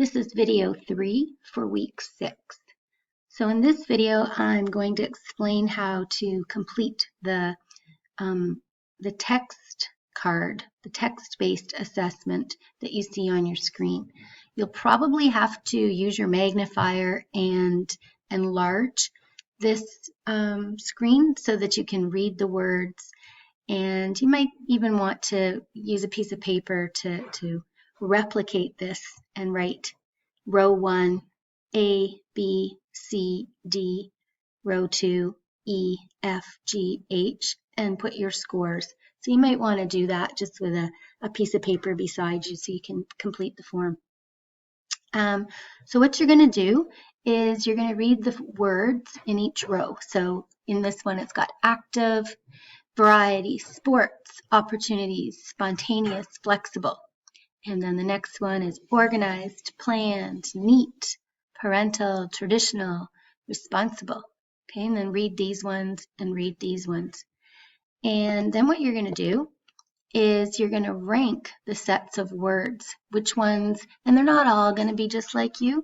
This is video 3 for week 6. So in this video, I'm going to explain how to complete the text card, the text-based assessment that you see on your screen. You'll probably have to use your magnifier and enlarge this screen so that you can read the words, and you might even want to use a piece of paper to replicate this and write row 1, A, B, C, D, row 2, E, F, G, H, and put your scores. So you might want to do that just with a piece of paper beside you so you can complete the form. So what you're going to do is you're going to read the words in each row. So in this one, it's got active, variety, sports, opportunities, spontaneous, flexible. And then the next one is organized, planned, neat, parental, traditional, responsible. Okay, and then read these ones and read these ones. And then what you're going to do is you're going to rank the sets of words, which ones, and they're not all going to be just like you,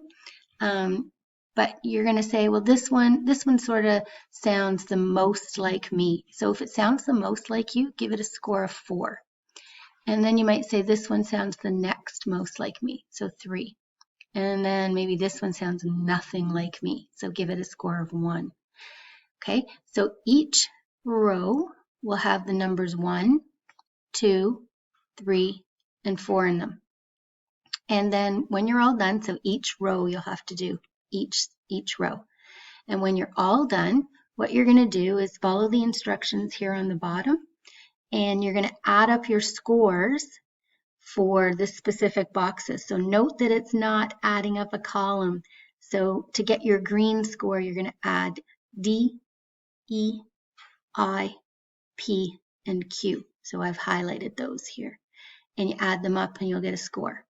but you're going to say, well, this one sort of sounds the most like me. So if it sounds the most like you, give it a score of 4. And then you might say this one sounds the next most like me, so 3. And then maybe this one sounds nothing like me, so give it a score of 1. Okay, so each row will have the numbers 1, 2, 3, and 4 in them. And then when you're all done, so each row you'll have to do each row. And when you're all done, what you're going to do is follow the instructions here on the bottom, and you're going to add up your scores for the specific boxes. So note that it's not adding up a column. So to get your green score, you're going to add D, E, I, P, and Q. So I've highlighted those here. And you add them up and you'll get a score.